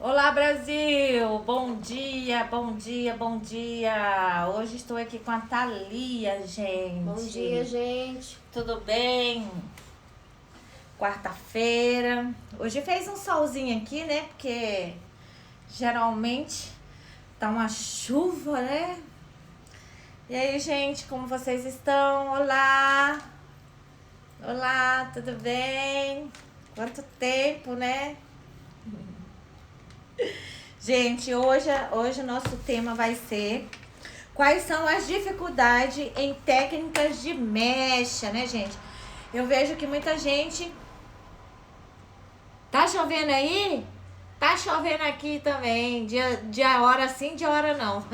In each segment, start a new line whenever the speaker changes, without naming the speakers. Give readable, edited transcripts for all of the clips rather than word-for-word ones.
Olá, Brasil! Bom dia, bom dia, bom dia! Hoje estou aqui com a Thalia, gente.
Bom dia, gente.
Tudo bem? Quarta-feira. Hoje fez um solzinho aqui, né? Porque geralmente tá uma chuva, né? E aí, gente, como vocês estão? Olá! Olá, tudo bem? Quanto tempo, né? Gente, hoje o nosso tema vai ser quais são as dificuldades em técnicas de mecha, né, gente? Eu vejo que muita gente... Tá chovendo aí? Tá chovendo aqui também. Dia hora sim, dia hora não.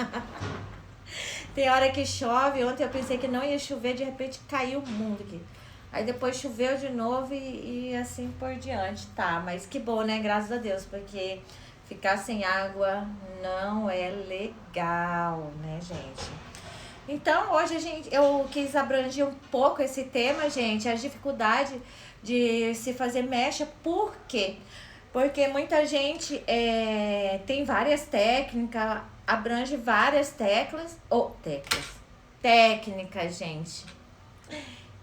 Tem hora que chove. Ontem eu pensei que não ia chover, de repente caiu o mundo aqui. Aí depois choveu de novo e assim por diante. Tá, mas que bom, né? Graças a Deus, porque ficar sem água não é legal, né, gente? Então, hoje eu quis abranger um pouco esse tema, gente, as dificuldades de se fazer mecha. Por quê? Porque muita gente tem várias técnicas, abrange várias técnicas, gente.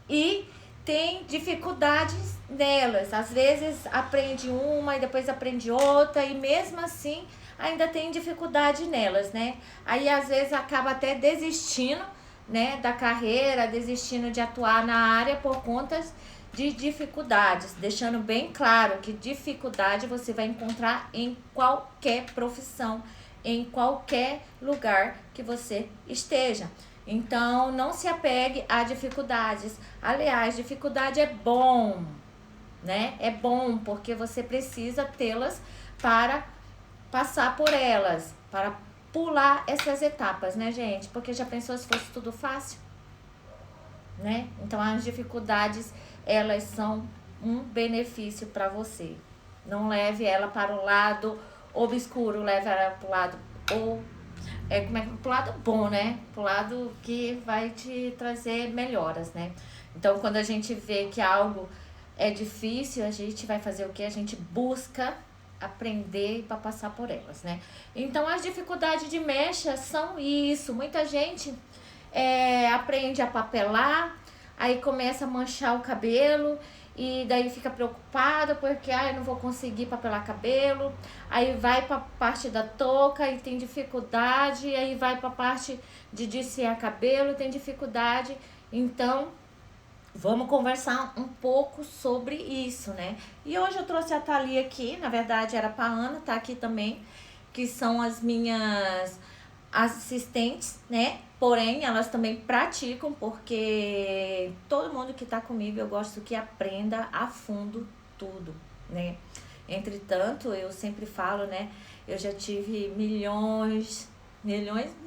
E tem dificuldades nelas. Às vezes aprende uma e depois aprende outra, e mesmo assim ainda tem dificuldade nelas, né? Aí às vezes acaba até desistindo, né, da carreira, desistindo de atuar na área por conta de dificuldades, deixando bem claro que dificuldade você vai encontrar em qualquer profissão, em qualquer lugar que você esteja. Então, não se apegue a dificuldades. Aliás, dificuldade é bom, né? É bom porque você precisa tê-las para passar por elas, para pular essas etapas, né, gente? Porque já pensou se fosse tudo fácil, né? Então, as dificuldades, elas são um benefício para você. Não leve ela para o lado obscuro, leve ela para o lado pro lado bom, né? Pro lado que vai te trazer melhoras, né? Então, quando a gente vê que algo é difícil, a gente vai fazer o que? A gente busca aprender para passar por elas, né? Então, as dificuldades de mecha são isso. Muita gente aprende a papelar, aí começa a manchar o cabelo e daí fica preocupada porque eu não vou conseguir papelar cabelo. Aí vai para parte da touca e tem dificuldade, aí vai para parte de desfiar cabelo, tem dificuldade. Então, vamos conversar um pouco sobre isso, né? E hoje eu trouxe a Thalia aqui, na verdade era pra Ana, tá aqui também, que são as minhas assistentes, né? Porém, elas também praticam, porque todo mundo que tá comigo eu gosto que aprenda a fundo tudo, né? Entretanto, eu sempre falo, né? Eu já tive milhões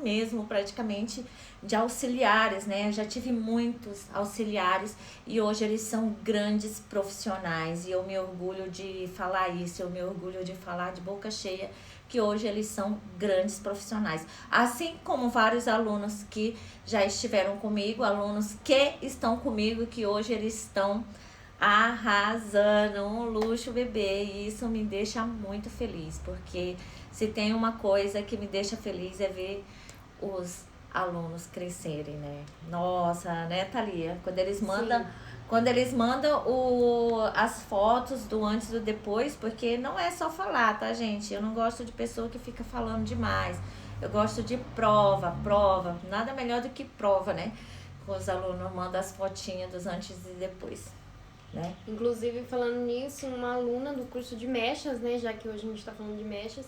mesmo, praticamente, de auxiliares, né? Eu já tive muitos auxiliares e hoje eles são grandes profissionais e eu me orgulho de falar isso, eu me orgulho de falar de boca cheia que hoje eles são grandes profissionais. Assim como vários alunos que já estiveram comigo, alunos que estão comigo, que hoje eles estão arrasando, um luxo, bebê, e isso me deixa muito feliz, porque se tem uma coisa que me deixa feliz é ver os alunos crescerem, né? Nossa, né, Thalia?
Sim.
Quando eles mandam as fotos do antes e do depois, porque não é só falar, tá, gente? Eu não gosto de pessoa que fica falando demais. Eu gosto de prova. Nada melhor do que prova, né? Os alunos mandam as fotinhas dos antes e depois, né?
Inclusive, falando nisso, uma aluna do curso de mechas, né? Já que hoje a gente tá falando de mechas,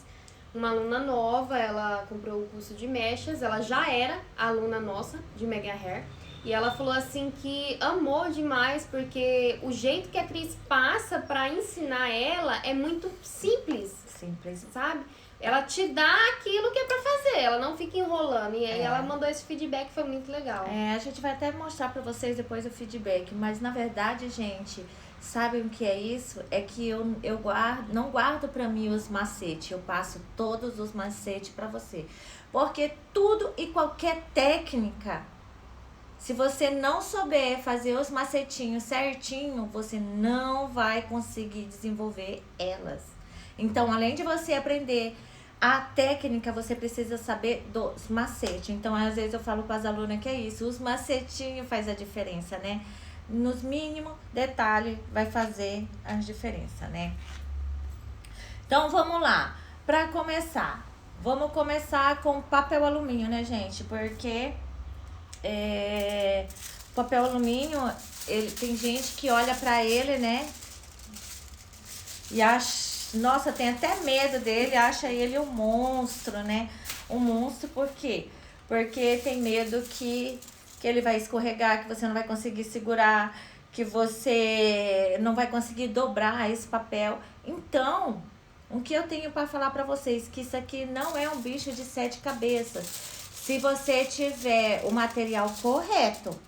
uma aluna nova, ela comprou o curso de mechas, ela já era aluna nossa de Mega Hair. E ela falou assim que amou demais porque o jeito que a Cris passa pra ensinar ela é muito simples,
Simples.
sabe? Ela te dá aquilo que é pra fazer, ela não fica enrolando. E aí ela mandou esse feedback, foi muito legal.
A gente vai até mostrar pra vocês depois o feedback, mas na verdade, gente, sabem o que é isso? É que eu não guardo pra mim os macetes, eu passo todos os macetes pra você. Porque tudo e qualquer técnica, se você não souber fazer os macetinhos certinho, você não vai conseguir desenvolver elas. Então, além de você aprender a técnica, você precisa saber dos macetes. Então, às vezes eu falo com as alunas que é isso, os macetinhos faz a diferença, né? Nos mínimos detalhes vai fazer a diferença, né? Então, vamos lá. Para começar, vamos começar com papel alumínio, né, gente? Porque papel alumínio, tem gente que olha pra ele, né? E acha, nossa, tem até medo dele, acha ele um monstro, né? Um monstro por quê? Porque tem medo que ele vai escorregar, que você não vai conseguir segurar, que você não vai conseguir dobrar esse papel. Então, o que eu tenho para falar para vocês, que isso aqui não é um bicho de 7 cabeças. Se você tiver o material correto,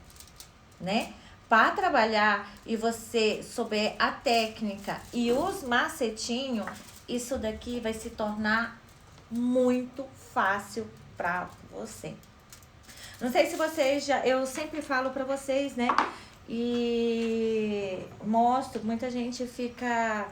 né, para trabalhar e você souber a técnica e os macetinhos, isso daqui vai se tornar muito fácil para você. Não sei se vocês já, eu sempre falo para vocês, né, e mostro, muita gente fica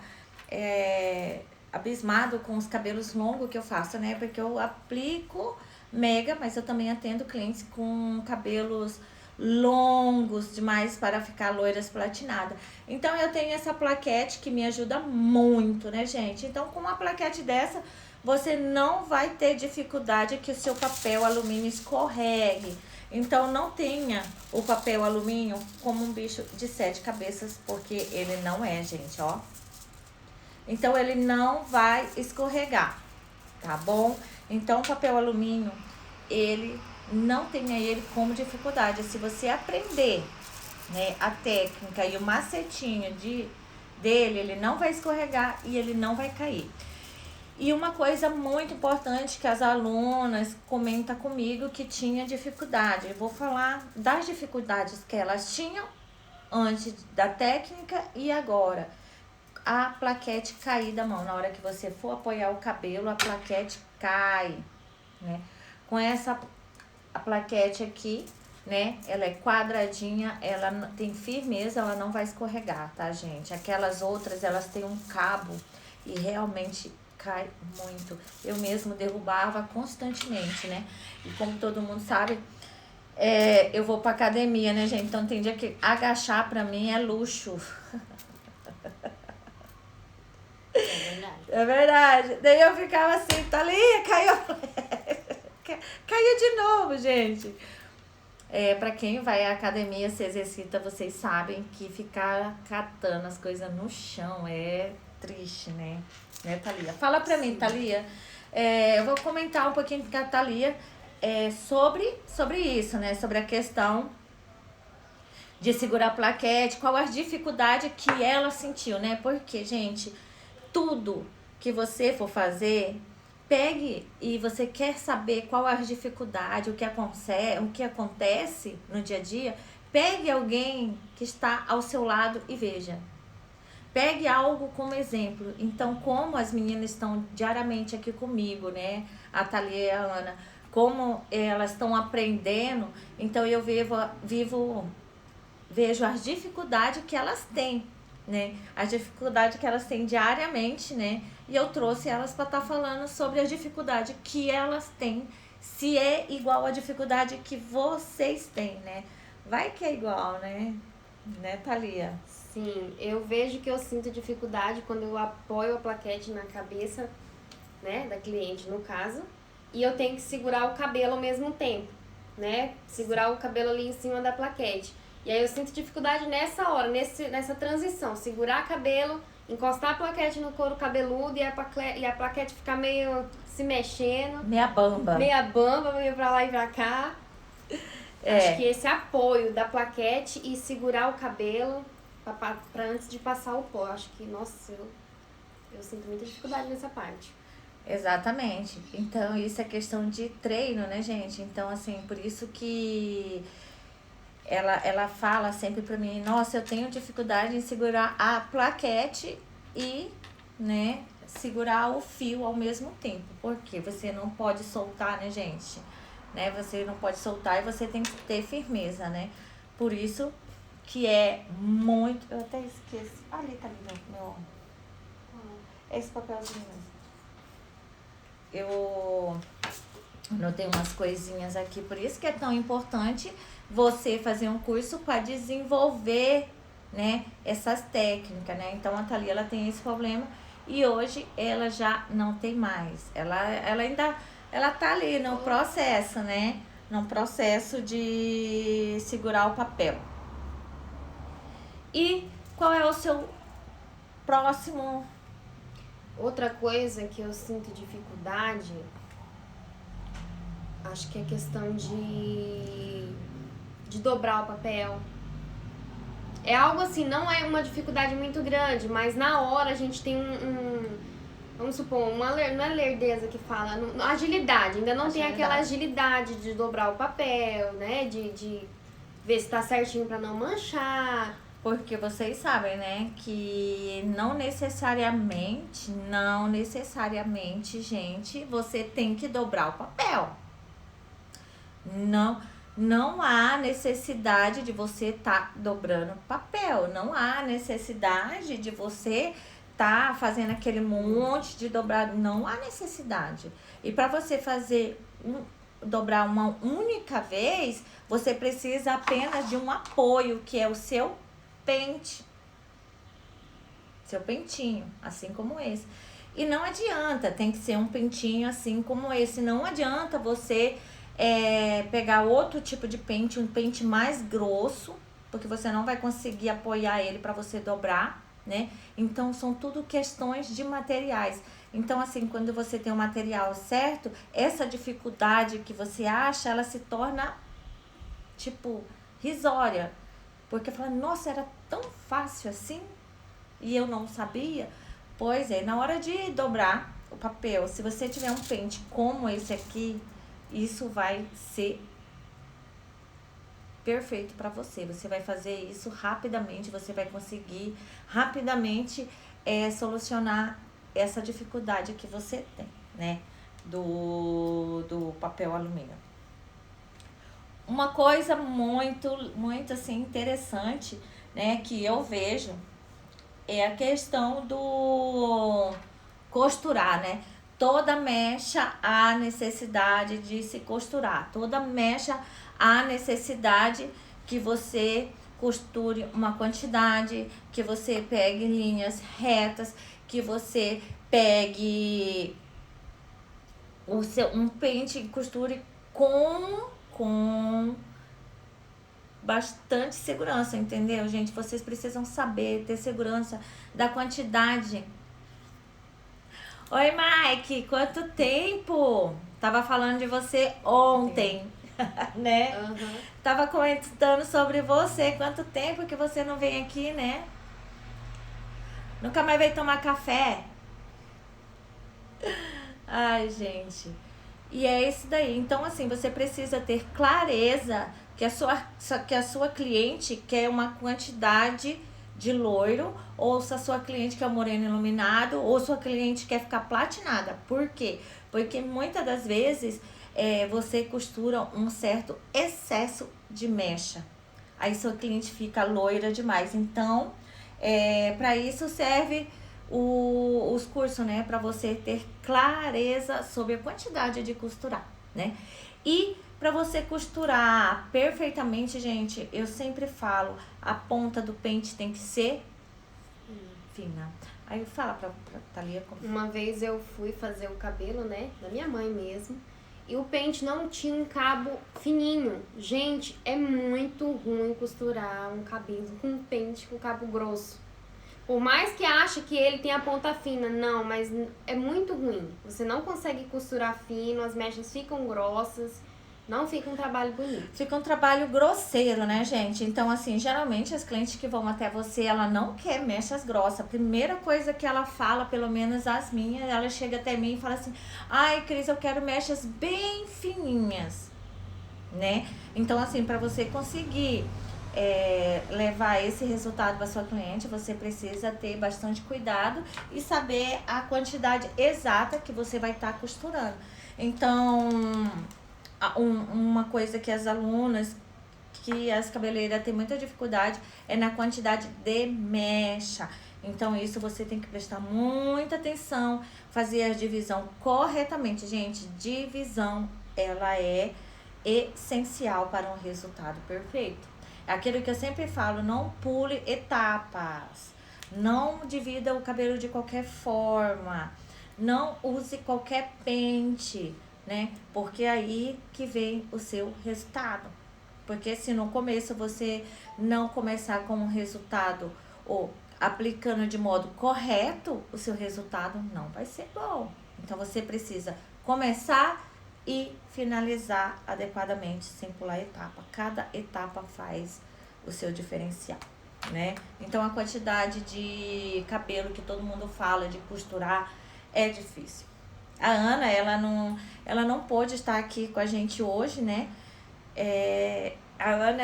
abismado com os cabelos longos que eu faço, né, porque eu aplico mega, mas eu também atendo clientes com cabelos longos demais para ficar loiras platinadas. Então eu tenho essa plaquete que me ajuda muito, né, gente? Então com uma plaquete dessa, você não vai ter dificuldade que o seu papel alumínio escorregue. Então não tenha o papel alumínio como um bicho de 7 cabeças, porque ele não é, gente, ó. Então ele não vai escorregar, tá bom? Então o papel alumínio, ele não tenha ele como dificuldade. Se você aprender, né, a técnica e o macetinho dele, ele não vai escorregar e ele não vai cair. E uma coisa muito importante que as alunas comentam comigo que tinha dificuldade. Eu vou falar das dificuldades que elas tinham antes da técnica e agora. A plaquete cair da mão. Na hora que você for apoiar o cabelo, a plaquete cai, né? Com a plaquete aqui, né? Ela é quadradinha, ela tem firmeza, ela não vai escorregar, tá, gente? Aquelas outras, elas têm um cabo e realmente cai muito. Eu mesmo derrubava constantemente, né? E como todo mundo sabe, eu vou pra academia, né, gente? Então tem dia que agachar pra mim é luxo. É verdade. Daí eu ficava assim, Thalia, caiu. Caiu de novo, gente. Pra quem vai à academia, se exercita, vocês sabem que ficar catando as coisas no chão é triste, né? Né, Thalia? Fala pra mim, Thalia. Eu vou comentar um pouquinho com a Thalia sobre isso, né? Sobre a questão de segurar a plaquete, qual a dificuldade que ela sentiu, né? Porque, gente, tudo que você for fazer, pegue e você quer saber qual é a dificuldade, o que acontece no dia a dia, pegue alguém que está ao seu lado e veja. Pegue algo como exemplo. Então, como as meninas estão diariamente aqui comigo, né? A Thalia e a Ana, como elas estão aprendendo, então eu vejo as dificuldades que elas têm, né? As dificuldades que elas têm diariamente, né? E eu trouxe elas para estar falando sobre a dificuldade que elas têm, se é igual a dificuldade que vocês têm, né? Vai que é igual, né? Né, Thalia?
Sim, eu vejo que eu sinto dificuldade quando eu apoio a plaquete na cabeça, né, da cliente, no caso, e eu tenho que segurar o cabelo ao mesmo tempo, né? Segurar o cabelo ali em cima da plaquete. E aí eu sinto dificuldade nessa hora, nessa transição, segurar cabelo, encostar a plaquete no couro cabeludo e a plaquete ficar meio se mexendo.
Meia bamba,
meio pra lá e pra cá. Acho que esse apoio da plaquete e segurar o cabelo pra antes de passar o pó. Acho que, nossa, eu sinto muita dificuldade nessa parte.
Exatamente. Então, isso é questão de treino, né, gente? Então, assim, por isso que ela fala sempre pra mim, nossa, eu tenho dificuldade em segurar a plaquete e, né, segurar o fio ao mesmo tempo. Porque você não pode soltar, né, gente? Né? Você não pode soltar e você tem que ter firmeza, né? Por isso que é muito... Eu até esqueci. Ali tá ali, meu... É esse papelzinho mesmo. Eu anotei umas coisinhas aqui, por isso que é tão importante você fazer um curso para desenvolver, né, essas técnicas, né? Então a Thalia, ela tem esse problema e hoje ela já não tem mais. Ela ainda tá ali no processo, né? No processo de segurar o papel. E qual é o seu próximo?
Outra coisa que eu sinto dificuldade, acho que é questão de dobrar o papel. É algo assim, não é uma dificuldade muito grande, mas na hora a gente tem vamos supor, não é lerdeza que fala, agilidade. Ainda não tem aquela agilidade de dobrar o papel, né? De ver se tá certinho pra não manchar.
Porque vocês sabem, né, que não necessariamente, gente, você tem que dobrar o papel. Não há necessidade de você estar dobrando papel. Não há necessidade de você estar fazendo aquele monte de dobrado. Não há necessidade. E para você fazer dobrar uma única vez, você precisa apenas de um apoio, que é o seu pente. Seu pentinho, assim como esse. E não adianta, tem que ser um pentinho assim como esse. Não adianta você pegar outro tipo de pente, um pente mais grosso, porque você não vai conseguir apoiar ele para você dobrar, né? Então, são tudo questões de materiais. Então, assim, quando você tem o material certo, essa dificuldade que você acha, ela se torna, tipo, risória. Porque fala, nossa, era tão fácil assim e eu não sabia. Pois é, na hora de dobrar o papel, se você tiver um pente como esse aqui, isso vai ser perfeito para você. Você vai fazer isso rapidamente, você vai conseguir rapidamente solucionar essa dificuldade que você tem, né? Do papel alumínio. Uma coisa muito assim interessante, né, que eu vejo é a questão do costurar, né? Toda mecha há necessidade de se costurar. Toda mecha há necessidade que você costure uma quantidade, que você pegue linhas retas, que você pegue um pente e costure com bastante segurança, entendeu, gente? Vocês precisam saber, ter segurança da quantidade. Oi, Mike, quanto tempo? Tava falando de você ontem, né?
Uhum.
Tava comentando sobre você, quanto tempo que você não vem aqui, né? Nunca mais veio tomar café. Ai, gente. E é isso daí. Então, assim, você precisa ter clareza que a sua cliente quer uma quantidade de loiro, ou se a sua cliente quer moreno iluminado, ou sua cliente quer ficar platinada. Por quê? Porque muitas das vezes você costura um certo excesso de mecha. Aí sua cliente fica loira demais. Então, para isso serve os cursos, né? Para você ter clareza sobre a quantidade de costurar, né? E para você costurar perfeitamente, gente, eu sempre falo, a ponta do pente tem que ser fina. Aí fala pra Thalia como...
Uma vez eu fui fazer o cabelo, né, da minha mãe mesmo, e o pente não tinha um cabo fininho. Gente, é muito ruim costurar um cabelo com um pente com cabo grosso. Por mais que ache que ele tem a ponta fina, não, mas é muito ruim. Você não consegue costurar fino, as mechas ficam grossas. Não fica um trabalho bonito.
Fica um trabalho grosseiro, né, gente? Então, assim, geralmente as clientes que vão até você, ela não quer mechas grossas. A primeira coisa que ela fala, pelo menos as minhas, ela chega até mim e fala assim, ai, Cris, eu quero mechas bem fininhas, né? Então, assim, para você conseguir levar esse resultado para sua cliente, você precisa ter bastante cuidado e saber a quantidade exata que você vai estar costurando. Então... uma coisa que as alunas, que as cabeleireiras têm muita dificuldade é na quantidade de mecha. Então, isso você tem que prestar muita atenção, fazer a divisão corretamente. Gente, divisão, ela é essencial para um resultado perfeito. É aquilo que eu sempre falo, não pule etapas. Não divida o cabelo de qualquer forma. Não use qualquer pente, né? Porque aí que vem o seu resultado. Porque se no começo você não começar com um resultado ou aplicando de modo correto, o seu resultado não vai ser bom. Então você precisa começar e finalizar adequadamente, sem pular etapa. Cada etapa faz o seu diferencial, né? Então a quantidade de cabelo que todo mundo fala de costurar é difícil. A Ana, ela não pôde estar aqui com a gente hoje, né? A Ana,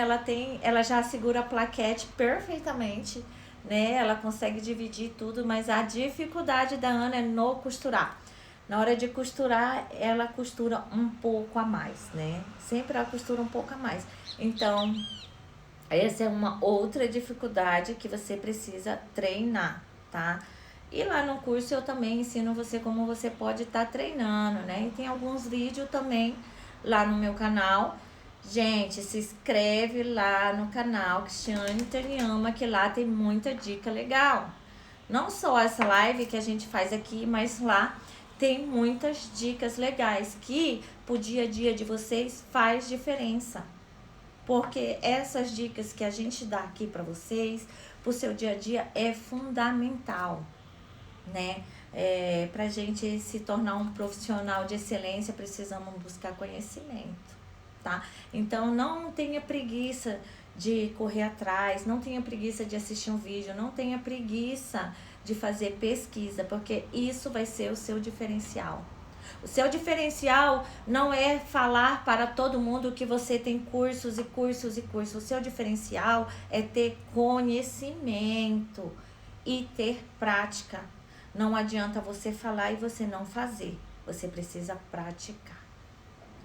ela já segura a plaquete perfeitamente, né? Ela consegue dividir tudo, mas a dificuldade da Ana é no costurar. Na hora de costurar, ela costura um pouco a mais, né? Sempre ela costura um pouco a mais. Então, essa é uma outra dificuldade que você precisa treinar, tá? E lá no curso eu também ensino você como você pode estar treinando, né? E tem alguns vídeos também lá no meu canal. Gente, se inscreve lá no canal Cristiane Terniama, que lá tem muita dica legal. Não só essa live que a gente faz aqui, mas lá tem muitas dicas legais que pro dia a dia de vocês faz diferença. Porque essas dicas que a gente dá aqui para vocês, pro seu dia a dia, é fundamental, né? Pra gente se tornar um profissional de excelência, precisamos buscar conhecimento, tá? Então, não tenha preguiça de correr atrás, não tenha preguiça de assistir um vídeo, não tenha preguiça de fazer pesquisa, porque isso vai ser o seu diferencial. O seu diferencial não é falar para todo mundo que você tem cursos e cursos e cursos. O seu diferencial é ter conhecimento e ter prática. Não adianta você falar e você não fazer. Você precisa praticar,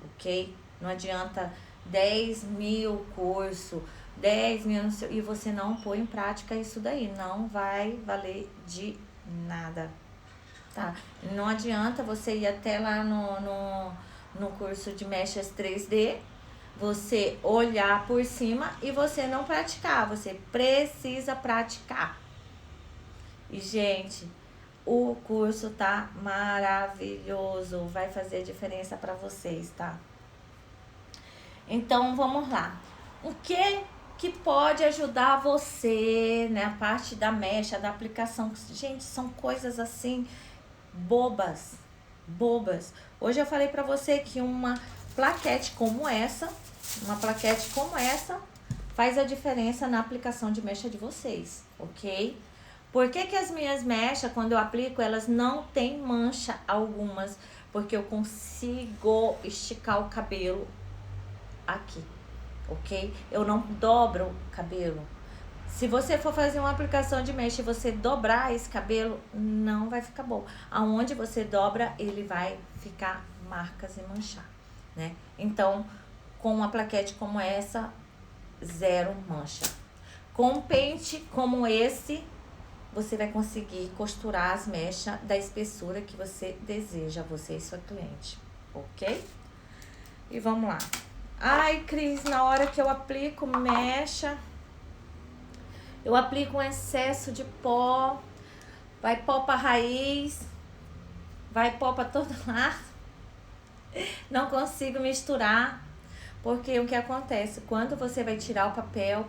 ok? Não adianta 10 mil curso, 10 mil e você não põe em prática isso daí. Não vai valer de nada. Tá? Não adianta você ir até lá no curso de mechas 3D, você olhar por cima e você não praticar. Você precisa praticar. E, gente, o curso tá maravilhoso. Vai fazer diferença para vocês, tá? Então, vamos lá. O que pode ajudar você, né? A parte da mecha, da aplicação. Gente, são coisas assim bobas. Hoje eu falei pra você que uma plaquete como essa faz a diferença na aplicação de mecha de vocês, ok? Por que as minhas mechas, quando eu aplico, elas não tem mancha algumas? Porque eu consigo esticar o cabelo aqui, ok? Eu não dobro o cabelo. Se você for fazer uma aplicação de mecha e você dobrar esse cabelo, não vai ficar bom. Aonde você dobra, ele vai ficar marcas e manchar, né? Então, com uma plaquete como essa, zero mancha. Com um pente como esse, você vai conseguir costurar as mechas da espessura que você deseja, você e sua cliente, ok? E vamos lá. Ai, Cris, na hora que eu aplico mecha, eu aplico um excesso de pó, vai pó pra raiz, vai pó pra todo lado. Não consigo misturar, porque o que acontece? Quando você vai tirar o papel,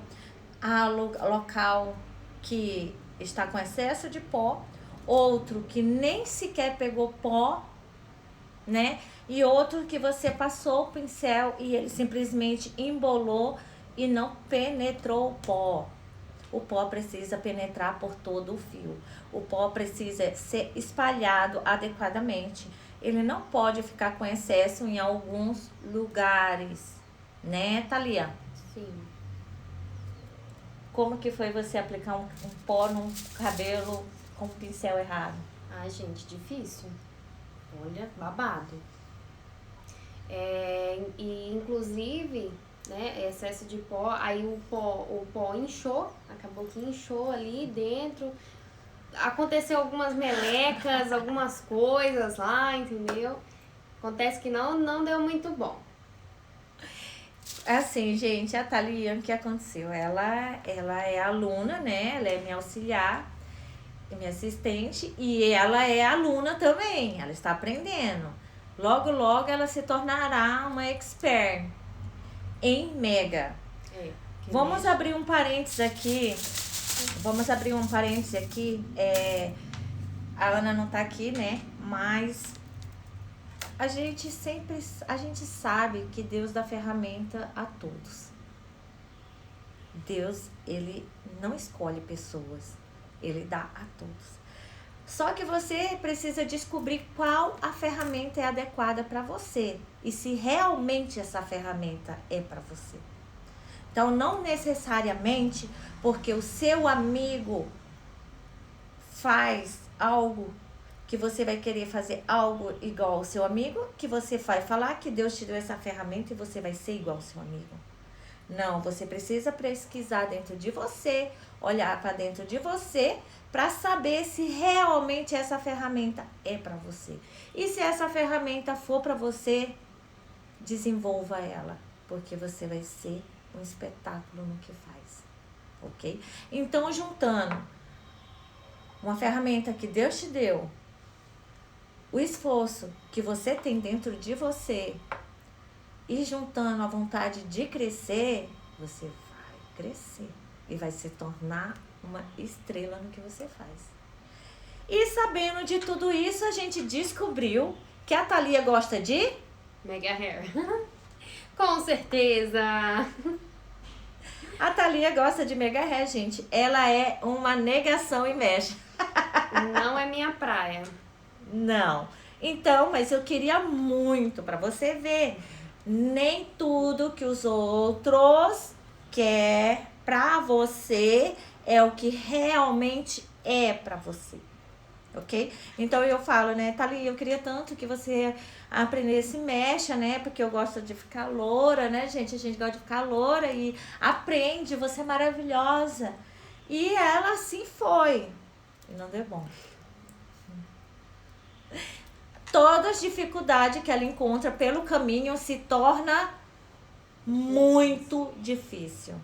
há local que está com excesso de pó, outro que nem sequer pegou pó, né? E outro que você passou o pincel e ele simplesmente embolou e não penetrou o pó. O pó precisa penetrar por todo o fio. O pó precisa ser espalhado adequadamente. Ele não pode ficar com excesso em alguns lugares, né, Thalia?
Sim.
Como que foi você aplicar um pó no cabelo com o pincel errado?
Ai, gente, difícil. Olha, babado. E inclusive, né, excesso de pó, aí o pó inchou, acabou que inchou ali dentro, aconteceu algumas melecas, algumas coisas lá, entendeu? Acontece que não deu muito bom.
Assim, gente, a Thalia, o que aconteceu? Ela é aluna, né? Ela é minha auxiliar, minha assistente, e ela é aluna também. Ela está aprendendo. Logo, logo ela se tornará uma expert em Mega. Vamos abrir um parênteses aqui. A Ana não tá aqui, né? Mas a gente sabe que Deus dá ferramenta a todos. Deus, ele não escolhe pessoas, ele dá a todos. Só que você precisa descobrir qual a ferramenta é adequada para você e se realmente essa ferramenta é para você. Então, não necessariamente porque o seu amigo faz algo que você vai querer fazer algo igual ao seu amigo, que você vai falar que Deus te deu essa ferramenta e você vai ser igual ao seu amigo. Não, você precisa pesquisar dentro de você, olhar para dentro de você, para saber se realmente essa ferramenta é para você. E se essa ferramenta for para você, desenvolva ela, porque você vai ser um espetáculo no que faz, ok? Então, juntando uma ferramenta que Deus te deu, o esforço que você tem dentro de você e juntando a vontade de crescer, você vai crescer e vai se tornar uma estrela no que você faz. E sabendo de tudo isso, a gente descobriu que a Thalia gosta de
Mega Hair. Com certeza.
A Thalia gosta de Mega Hair, gente. Ela é uma negação em mecha.
Não é minha praia.
Não. Então, mas eu queria muito para você ver. Nem tudo que os outros quer pra você é o que realmente é pra você. Ok? Então eu falo, né, Thalia, eu queria tanto que você aprendesse mecha, né? Porque eu gosto de ficar loura, né, gente? A gente gosta de ficar loura e aprende, você é maravilhosa. E ela assim foi. E não deu bom. Todas as dificuldades que ela encontra pelo caminho se torna muito difícil.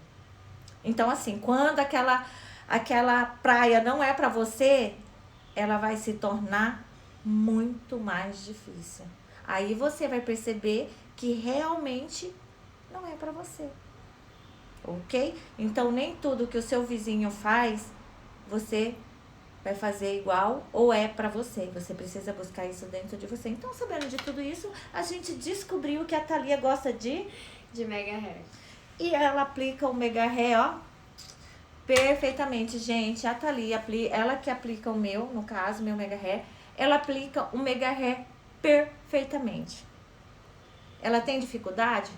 Então, assim, quando aquela praia não é para você, ela vai se tornar muito mais difícil. Aí você vai perceber que realmente não é para você. Ok? Então, nem tudo que o seu vizinho faz, você vai fazer igual ou é pra você. Você precisa buscar isso dentro de você. Então, sabendo de tudo isso, a gente descobriu que a Thalia gosta de
Mega Hair.
E ela aplica o Mega Hair, ó, perfeitamente, gente. A Thalia, ela que aplica o meu, no caso, meu Mega Hair, ela aplica o Mega Hair perfeitamente. Ela tem dificuldade?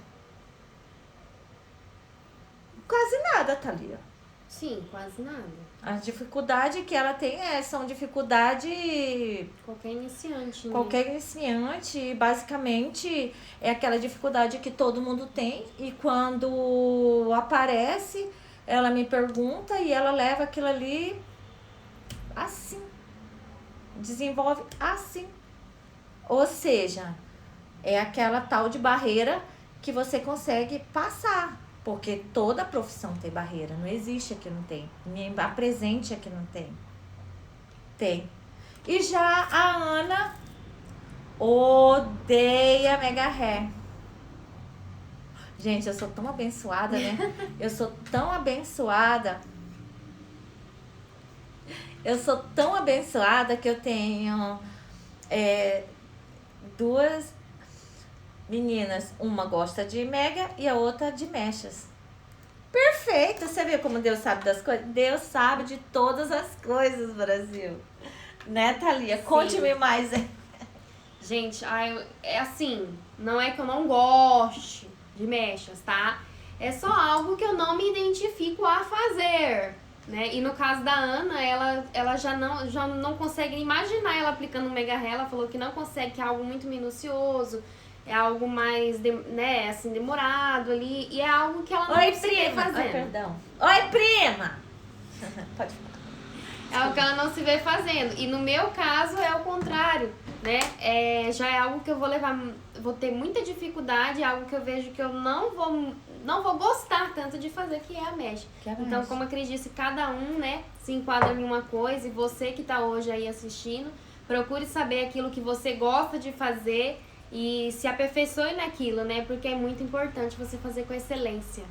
Quase nada, Thalia.
Sim, quase nada.
A dificuldade que ela tem são dificuldade...
Qualquer iniciante, né?
Qualquer iniciante, basicamente, é aquela dificuldade que todo mundo tem. E quando aparece, ela me pergunta e ela leva aquilo ali assim. Desenvolve assim. Ou seja, é aquela tal de barreira que você consegue passar. Porque toda profissão tem barreira. Não existe aqui não tem. Me apresente aqui não tem. Tem. E já a Ana odeia Mega Hair. Gente, eu sou tão abençoada, né? Eu sou tão abençoada. Eu sou tão abençoada que eu tenho duas meninas. Uma gosta de Mega e a outra de mechas. Perfeito! Você viu como Deus sabe das coisas? Deus sabe de todas as coisas, Brasil. Né, Thalia? Conte-me mais.
Gente, é assim, não é que eu não goste de mechas, tá? É só algo que eu não me identifico a fazer, né? E no caso da Ana, ela já não consegue imaginar ela aplicando um Mega Hair. Ela falou que não consegue, que é algo muito minucioso, é algo mais, né, assim, demorado ali, e é algo que ela não consegue fazer.
Oi, perdão. Oi, prima! Pode falar.
É algo que ela não se vê fazendo. E no meu caso é o contrário, né? Já é algo que eu vou ter muita dificuldade, algo que eu vejo que eu não vou gostar tanto de fazer, que é a mecha. Então, como a Cris disse, cada um, né, se enquadra em uma coisa, e você que tá hoje aí assistindo, procure saber aquilo que você gosta de fazer e se aperfeiçoe naquilo, né? Porque é muito importante você fazer com excelência.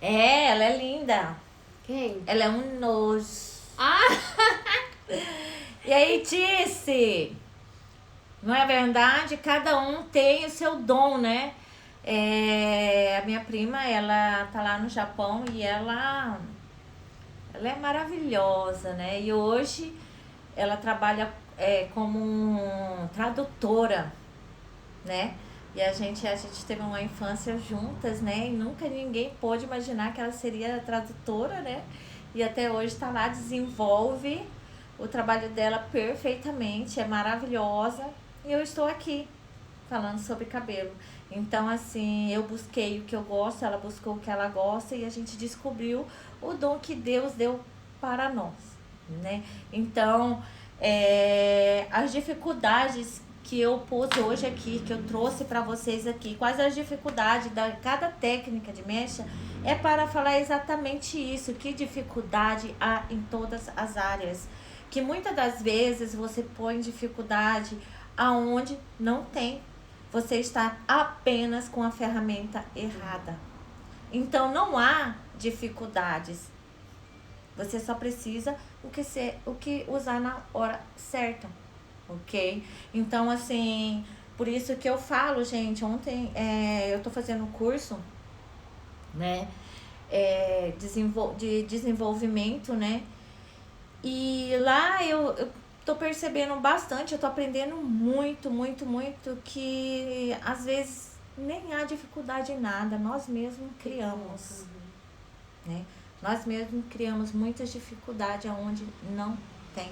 Ela é linda.
Quem?
Ela é um nojo. E aí, Tice? Não é verdade? Cada um tem o seu dom, né? A minha prima, ela tá lá no Japão e ela é maravilhosa, né? E hoje ela trabalha como tradutora, né? E a gente teve uma infância juntas, né? E nunca ninguém pôde imaginar que ela seria tradutora, né? E até hoje está lá, desenvolve o trabalho dela perfeitamente, é maravilhosa. E eu estou aqui falando sobre cabelo. Então, assim, eu busquei o que eu gosto, ela buscou o que ela gosta e a gente descobriu o dom que Deus deu para nós, né? Então, as dificuldades que eu pus hoje aqui, que eu trouxe para vocês aqui, quais as dificuldades da cada técnica de mecha, é para falar exatamente isso, que dificuldade há em todas as áreas. Que muitas das vezes você põe dificuldade aonde não tem. Você está apenas com a ferramenta errada. Então não há dificuldades. Você só precisa o que usar na hora certa. Ok? Então, assim, por isso que eu falo, gente, ontem eu tô fazendo um curso, né, de desenvolvimento, né, e lá eu tô percebendo bastante, eu tô aprendendo muito, muito, muito, que às vezes nem há dificuldade em nada, nós mesmos criamos, né, nós mesmos criamos muitas dificuldades onde não tem.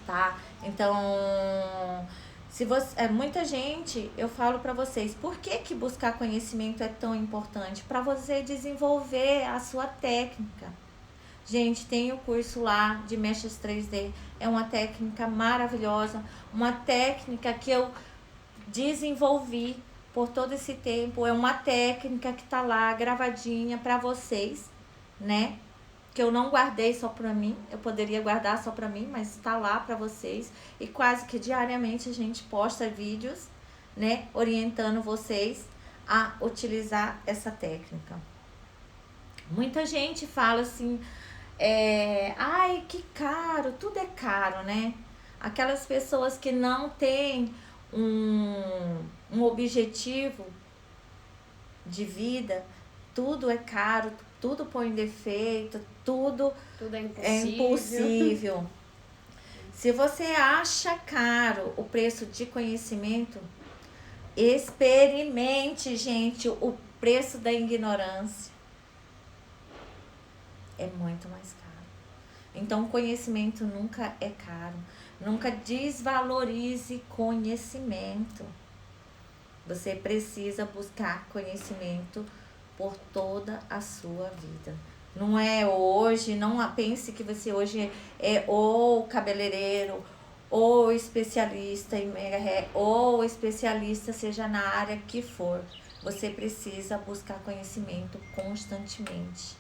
Tá? Então, se você, muita gente, eu falo para vocês, por que buscar conhecimento é tão importante? Para você desenvolver a sua técnica. Gente, tem o curso lá de mechas 3D, é uma técnica maravilhosa, uma técnica que eu desenvolvi por todo esse tempo, é uma técnica que tá lá gravadinha para vocês, né? Que eu não guardei só para mim, eu poderia guardar só para mim, mas está lá para vocês. E quase que diariamente a gente posta vídeos, né, orientando vocês a utilizar essa técnica. Muita gente fala assim, ai, que caro, tudo é caro, né? Aquelas pessoas que não têm um objetivo de vida, tudo é caro, tudo põe defeito, tudo é impossível. Se você acha caro o preço de conhecimento, experimente, gente, o preço da ignorância. É muito mais caro. Então, conhecimento nunca é caro. Nunca desvalorize conhecimento. Você precisa buscar conhecimento por toda a sua vida. Não é hoje, não pense que você hoje é ou cabeleireiro, ou especialista em mega hair, ou especialista seja na área que for. Você precisa buscar conhecimento constantemente.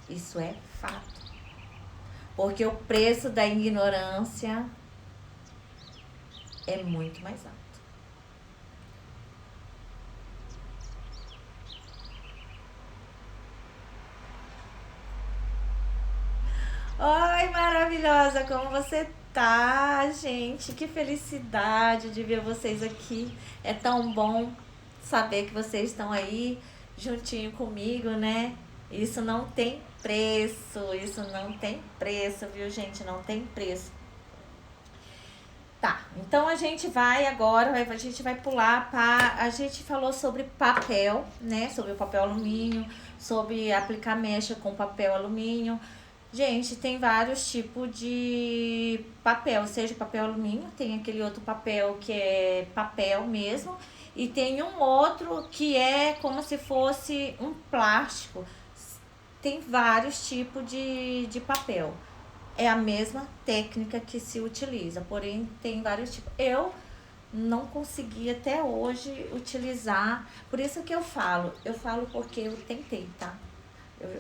Isso é fato. Porque o preço da ignorância é muito mais alto. Oi, maravilhosa, como você tá, gente? Que felicidade de ver vocês aqui. É tão bom saber que vocês estão aí juntinho comigo, né? Isso não tem preço, viu, gente? Não tem preço. Tá, então a gente vai agora, a gente vai pular para... A gente falou sobre papel, né? Sobre o papel alumínio, sobre aplicar mecha com papel alumínio. Gente, tem vários tipos de papel, seja papel alumínio, tem aquele outro papel que é papel mesmo, e tem um outro que é como se fosse um plástico. tem vários tipos de papel. É a mesma técnica que se utiliza, porém tem vários tipos. Eu não consegui até hoje utilizar, por isso que eu falo porque eu tentei, tá?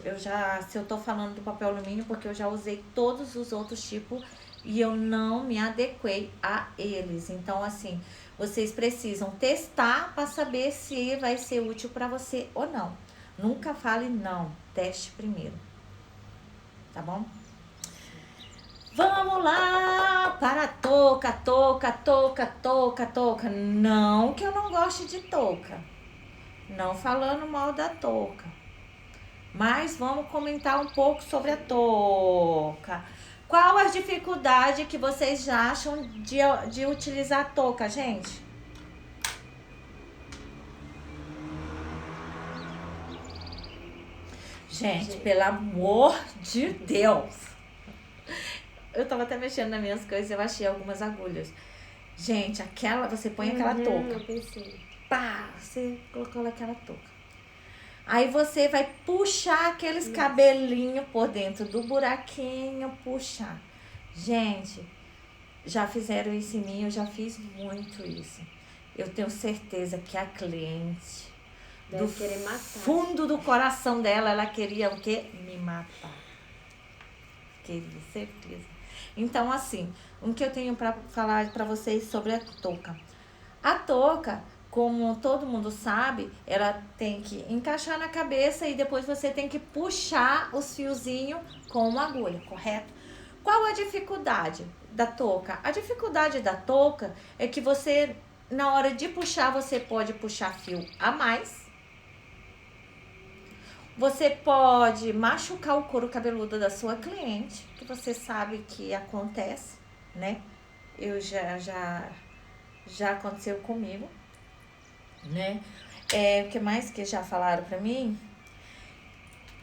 Eu já, se eu tô falando do papel alumínio, porque eu já usei todos os outros tipos e eu não me adequei a eles. Então, assim, vocês precisam testar para saber se vai ser útil para você ou não. Nunca fale não, teste primeiro, tá bom? Vamos lá para a touca. Não que eu não goste de touca, não falando mal da touca, mas vamos comentar um pouco sobre a touca. Qual a dificuldade que vocês acham de utilizar a touca, gente? Gente, pelo amor de Deus. Eu tava até mexendo nas minhas coisas e eu achei algumas agulhas. Gente, você põe aquela touca.
Eu pensei.
Pá, você colocou naquela touca. Aí você vai puxar aqueles cabelinhos por dentro do buraquinho, puxar. Gente, já fizeram isso em mim, eu já fiz muito isso. Eu tenho certeza que a cliente,
Deve
do
querer matar.
fundo do coração dela, ela queria o quê? Me matar. Queria, certeza. Então, assim, o que eu tenho para falar para vocês sobre a touca. A touca, como todo mundo sabe, ela tem que encaixar na cabeça e depois você tem que puxar os fiozinhos com uma agulha, correto? Qual a dificuldade da touca? A dificuldade da touca é que você, na hora de puxar, você pode puxar fio a mais. Você pode machucar o couro cabeludo da sua cliente, que você sabe que acontece, né? Já aconteceu comigo, né? O que mais que já falaram pra mim?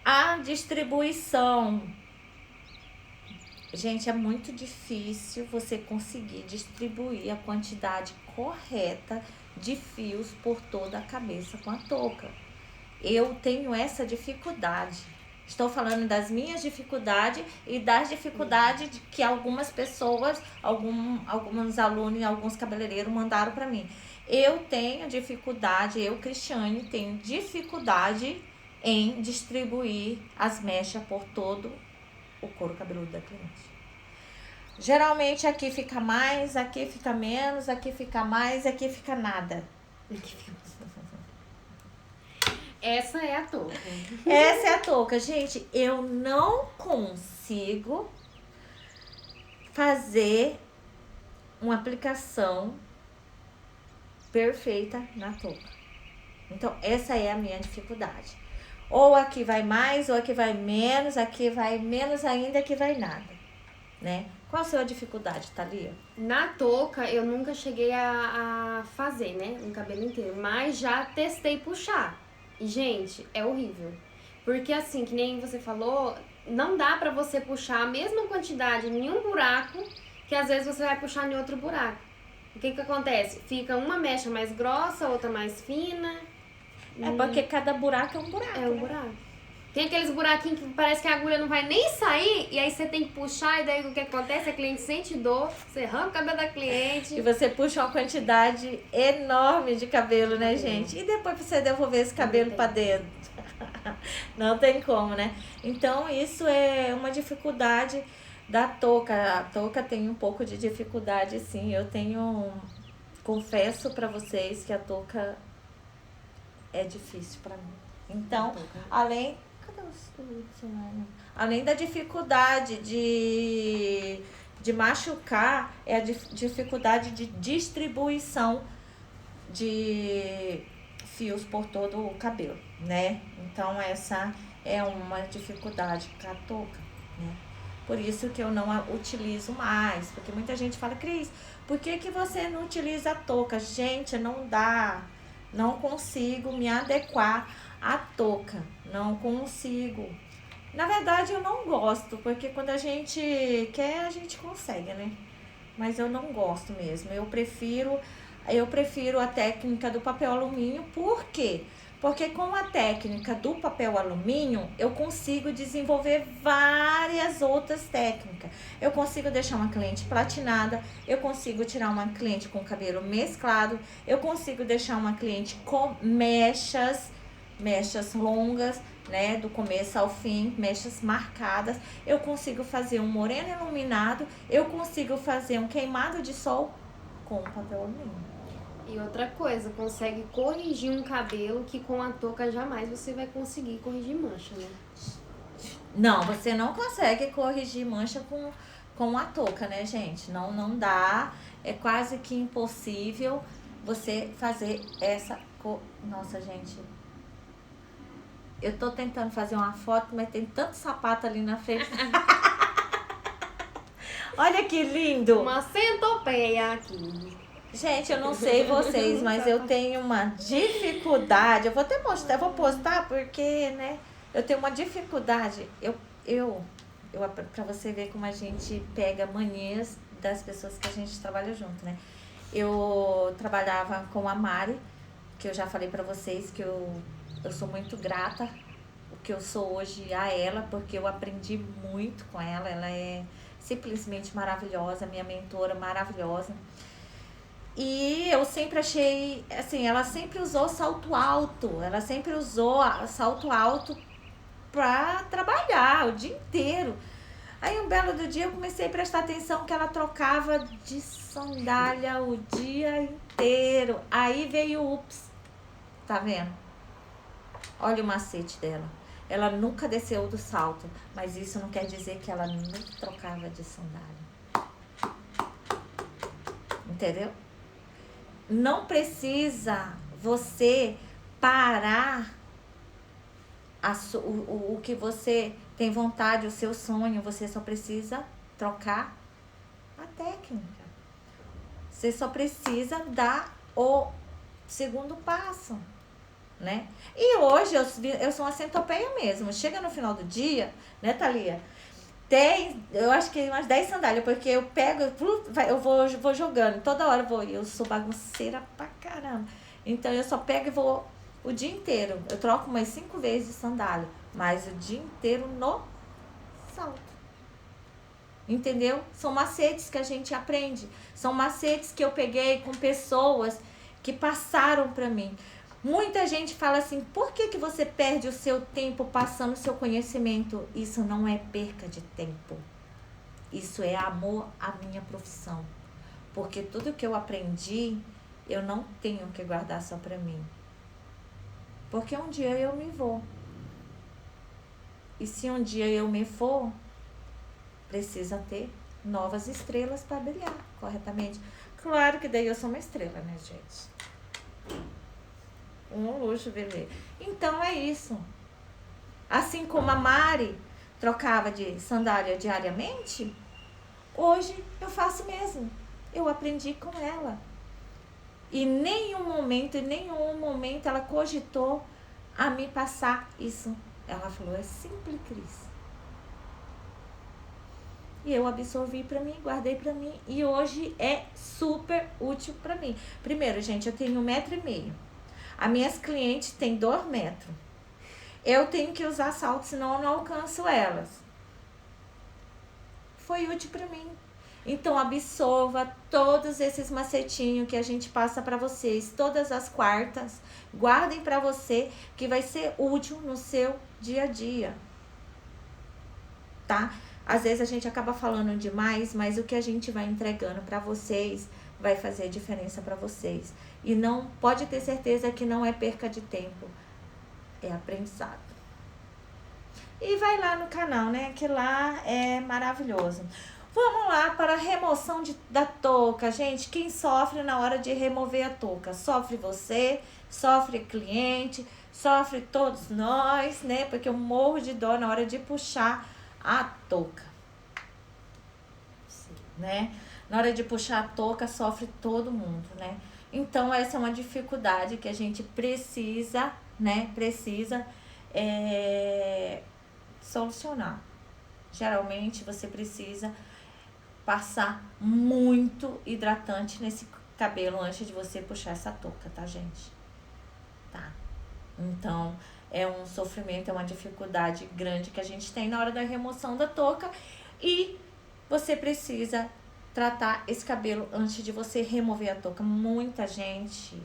A distribuição. Gente, é muito difícil você conseguir distribuir a quantidade correta de fios por toda a cabeça com a touca. Eu tenho essa dificuldade. Estou falando das minhas dificuldades e das dificuldades que algumas pessoas, alguns alunos e alguns cabeleireiros mandaram para mim. Eu tenho dificuldade, Cristiane, tenho dificuldade em distribuir as mechas por todo o couro cabeludo da cliente. Geralmente aqui fica mais, aqui fica menos, aqui fica mais, aqui fica nada.
Essa é a touca.
Essa é a touca. Gente, eu não consigo fazer uma aplicação perfeita na touca. Então, essa é a minha dificuldade. Ou aqui vai mais, ou aqui vai menos, aqui vai menos ainda, aqui vai nada, né? Qual a sua dificuldade, Thalia?
Na touca, eu nunca cheguei a fazer, né? Um cabelo inteiro. Mas já testei puxar. E, gente, é horrível. Porque, assim, que nem você falou, não dá pra você puxar a mesma quantidade em um buraco que às vezes você vai puxar em outro buraco. O que acontece? Fica uma mecha mais grossa, outra mais fina.
É porque cada buraco é um buraco.
É um buraco. Tem aqueles buraquinhos que parece que a agulha não vai nem sair, e aí você tem que puxar, e daí o que acontece? A cliente sente dor, você arranca o cabelo da cliente.
E você puxa uma quantidade enorme de cabelo, né, gente? E depois você devolver esse cabelo pra dentro. Não tem como, né? Então, isso é uma dificuldade da touca. A touca tem um pouco de dificuldade, sim. Eu tenho... Confesso pra vocês que a touca é difícil pra mim. Então, além da dificuldade de machucar, é a dificuldade de distribuição de fios por todo o cabelo, né? Então, essa é uma dificuldade com a touca, né? Por isso que eu não a utilizo mais, porque muita gente fala, Cris, por que você não utiliza a touca? Gente, não dá, não consigo me adequar à touca, não consigo. Na verdade, eu não gosto, porque quando a gente quer, a gente consegue, né? Mas eu não gosto mesmo. Eu prefiro a técnica do papel alumínio. Por quê? Porque com a técnica do papel alumínio, eu consigo desenvolver várias outras técnicas. Eu consigo deixar uma cliente platinada, eu consigo tirar uma cliente com cabelo mesclado, eu consigo deixar uma cliente com mechas longas, né, do começo ao fim, mechas marcadas. Eu consigo fazer um moreno iluminado, eu consigo fazer um queimado de sol com papel alumínio.
E outra coisa, consegue corrigir um cabelo que com a touca jamais você vai conseguir corrigir mancha, né?
Não, você não consegue corrigir mancha com a touca, né, gente? Não dá, é quase que impossível você fazer essa cor. Nossa, gente, eu tô tentando fazer uma foto, mas tem tanto sapato ali na frente. Olha que lindo!
Uma centopeia aqui.
Gente, eu não sei vocês, mas eu tenho uma dificuldade. Eu vou até mostrar, eu vou postar porque, né? Eu tenho uma dificuldade. Pra você ver como a gente pega manias das pessoas que a gente trabalha junto, né? Eu trabalhava com a Mari, que eu já falei pra vocês que eu sou muito grata o que eu sou hoje a ela, porque eu aprendi muito com ela. Ela é simplesmente maravilhosa, minha mentora maravilhosa. E eu sempre achei, assim, ela sempre usou salto alto pra trabalhar o dia inteiro. Aí um belo do dia eu comecei a prestar atenção que ela trocava de sandália o dia inteiro. Aí veio o ups, tá vendo? Olha o macete dela. Ela nunca desceu do salto, mas isso não quer dizer que ela nunca trocava de sandália. Entendeu? Não precisa você parar o que você tem vontade, o seu sonho. Você só precisa trocar a técnica. Você só precisa dar o segundo passo, né? E hoje eu sou uma centopeia mesmo. Chega no final do dia, né, Thalia? Eu acho que umas 10 sandálias, porque eu pego, eu vou jogando, toda hora eu sou bagunceira pra caramba. Então eu só pego e vou o dia inteiro. Eu troco umas 5 vezes de sandália, mas o dia inteiro no salto. Entendeu? São macetes que a gente aprende. São macetes que eu peguei com pessoas que passaram pra mim. Muita gente fala assim, por que você perde o seu tempo passando o seu conhecimento? Isso não é perca de tempo. Isso é amor à minha profissão. Porque tudo que eu aprendi, eu não tenho que guardar só pra mim. Porque um dia eu me vou. E se um dia eu me for, precisa ter novas estrelas para brilhar corretamente. Claro que daí eu sou uma estrela, né, gente? Um luxo viver. Então é isso. Assim como a Mari trocava de sandália diariamente, hoje eu faço mesmo. Eu aprendi com ela. E em nenhum momento ela cogitou a me passar isso. Ela falou, é simples, Cris. E eu absorvi pra mim, guardei pra mim. E hoje é super útil pra mim. Primeiro, gente, eu tenho 1,5 m. As minhas clientes têm 2 metros. Eu tenho que usar salto, senão eu não alcanço elas. Foi útil pra mim. Então, absorva todos esses macetinhos que a gente passa pra vocês todas as quartas. Guardem pra você, que vai ser útil no seu dia a dia. Tá? Às vezes a gente acaba falando demais, mas o que a gente vai entregando pra vocês vai fazer diferença pra vocês. E não pode ter certeza que não é perca de tempo. É aprendizado. E vai lá no canal, né? Que lá é maravilhoso. Vamos lá para a remoção da touca. Gente, quem sofre na hora de remover a touca? Sofre você, sofre o cliente, sofre todos nós, né? Porque eu morro de dor na hora de puxar a touca. Sim, né? Na hora de puxar a touca, sofre todo mundo, né? Então, essa é uma dificuldade que a gente precisa, né? Solucionar. Geralmente, você precisa passar muito hidratante nesse cabelo antes de você puxar essa touca, tá, gente? Tá? Então, é um sofrimento, é uma dificuldade grande que a gente tem na hora da remoção da touca. E você precisa tratar esse cabelo antes de você remover a touca. Muita gente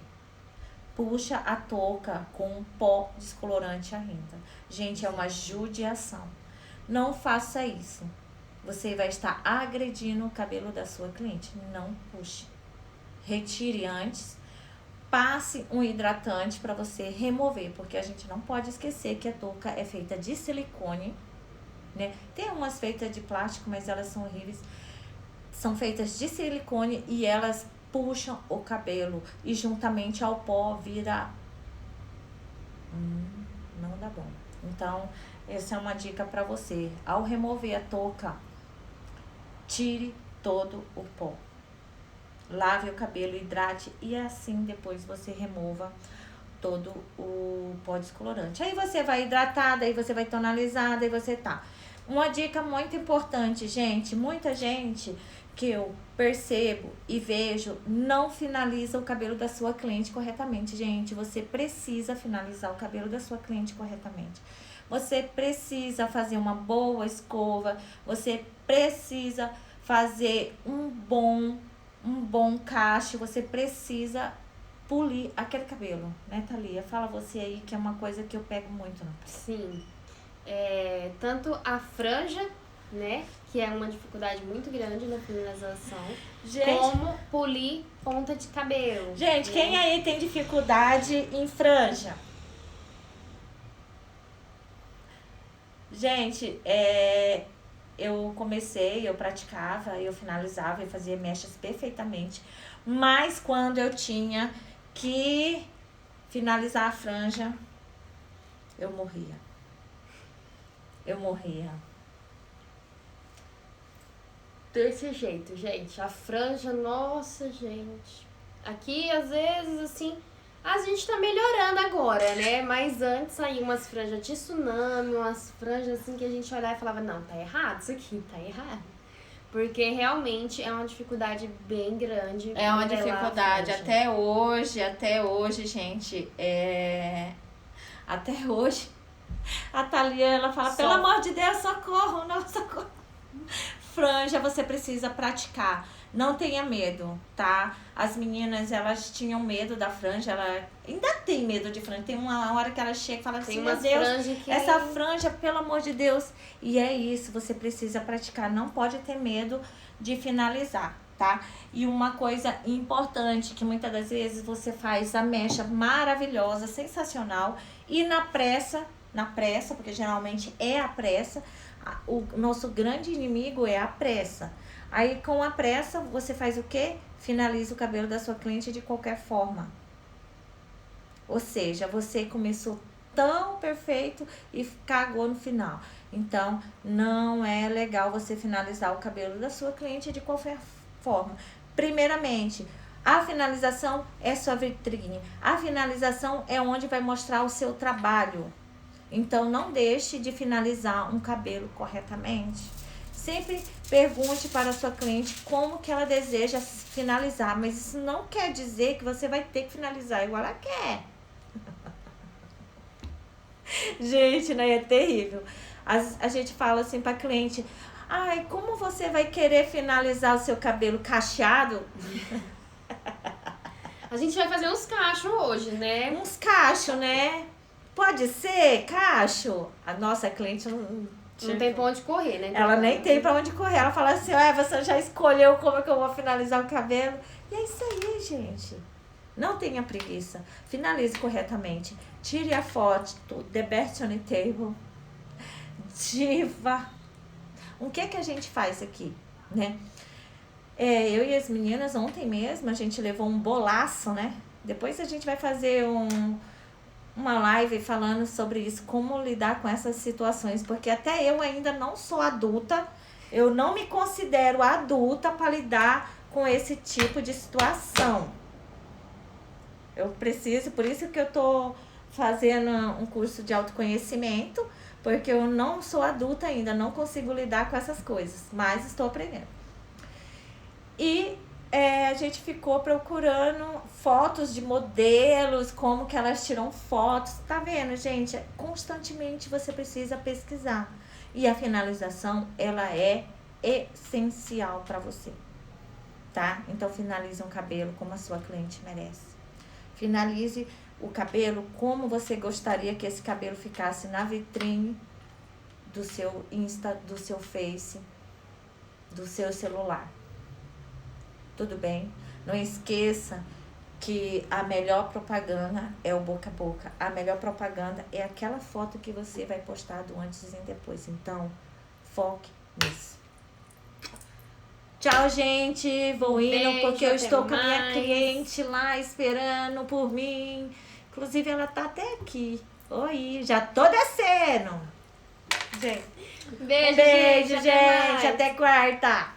puxa a touca com um pó descolorante ainda. Gente, é uma judiação. Não faça isso. Você vai estar agredindo o cabelo da sua cliente. Não puxe. Retire antes. Passe um hidratante para você remover, porque a gente não pode esquecer que a touca é feita de silicone, né? Tem umas feitas de plástico, mas elas são horríveis. São feitas de silicone e elas puxam o cabelo e juntamente ao pó vira... não dá bom. Então, essa é uma dica para você. Ao remover a touca, tire todo o pó. Lave o cabelo, hidrate e assim depois você remova todo o pó descolorante. Aí você vai hidratar, daí você vai tonalizar, daí você tá. Uma dica muito importante, gente. Muita gente que eu percebo e vejo não finaliza o cabelo da sua cliente corretamente. Gente, você precisa finalizar o cabelo da sua cliente corretamente. Você precisa fazer uma boa escova, você precisa fazer um bom cacho, você precisa polir aquele cabelo, né, Thalia? Fala você aí, que é uma coisa que eu pego muito, né?
Sim. Tanto a franja, né, que é uma dificuldade muito grande na finalização,
Gente,
como polir ponta de cabelo.
gente,
né?
quem aí tem dificuldade em franja? Gente, eu praticava, eu finalizava e fazia mechas perfeitamente. Mas quando eu tinha que finalizar a franja, eu morria.
Desse jeito, gente. A franja, nossa, gente. Aqui, às vezes, assim, a gente tá melhorando agora, né? Mas antes saíam umas franjas de tsunami, umas franjas assim que a gente olhava e falava, não, tá errado isso aqui, tá errado. Porque realmente é uma dificuldade bem grande.
É uma
modelar a
dificuldade.
franja.
Até hoje, gente, até hoje, a Thalia, ela fala, pelo amor de Deus, socorro, não, socorro. Franja, você precisa praticar. Não tenha medo, tá? As meninas, elas tinham medo da franja, ela ainda tem medo de franja. Tem uma hora que ela chega e fala assim, meu Deus, essa franja, pelo amor de Deus. E é isso, você precisa praticar. Não pode ter medo de finalizar, tá? E uma coisa importante, que muitas das vezes você faz a mecha maravilhosa, sensacional, e na pressa, porque geralmente é a pressa, o nosso grande inimigo é a pressa. Aí com a pressa você faz o quê? Finaliza o cabelo da sua cliente de qualquer forma. Ou seja, você começou tão perfeito e cagou no final. Então, não é legal você finalizar o cabelo da sua cliente de qualquer forma. Primeiramente, a finalização é sua vitrine. A finalização é onde vai mostrar o seu trabalho. Então, não deixe de finalizar um cabelo corretamente. Sempre pergunte para a sua cliente como que ela deseja finalizar, mas isso não quer dizer que você vai ter que finalizar igual ela quer. Gente, né? É terrível. A gente fala assim para cliente, ai, como você vai querer finalizar o seu cabelo cacheado?
A gente vai fazer uns cachos hoje, né?
Uns cachos, né? Pode ser cacho? A nossa cliente
não tem pra onde correr, né?
Ela nem tem pra onde correr. Ela fala assim, você já escolheu como é que eu vou finalizar o cabelo? E é isso aí, gente. Não tenha preguiça. Finalize corretamente. Tire a foto, the best on the table. Diva. O que que a gente faz aqui, né? Eu e as meninas, ontem mesmo, a gente levou um bolaço, né? Depois a gente vai fazer uma live falando sobre isso, como lidar com essas situações, porque até eu ainda não sou adulta, eu não me considero adulta para lidar com esse tipo de situação. Eu preciso, por isso que eu tô fazendo um curso de autoconhecimento, porque eu não sou adulta ainda, não consigo lidar com essas coisas, mas estou aprendendo. E a gente ficou procurando fotos de modelos, como que elas tiram fotos. Tá vendo, gente? Constantemente você precisa pesquisar. E a finalização, ela é essencial para você, tá? Então, finalize um cabelo como a sua cliente merece. Finalize o cabelo como você gostaria que esse cabelo ficasse na vitrine do seu Insta, do seu Face, do seu celular. Tudo bem? Não esqueça que a melhor propaganda é o boca a boca. A melhor propaganda é aquela foto que você vai postar do antes e depois. Então, foque nisso. Tchau, gente. Vou indo
Beijo,
porque eu
até
estou com a minha
mais.
cliente lá esperando por mim. Inclusive, ela tá até aqui. Oi, já tô descendo. Gente,
Beijo,
beijo,
gente. Até mais.
gente. Até quarta.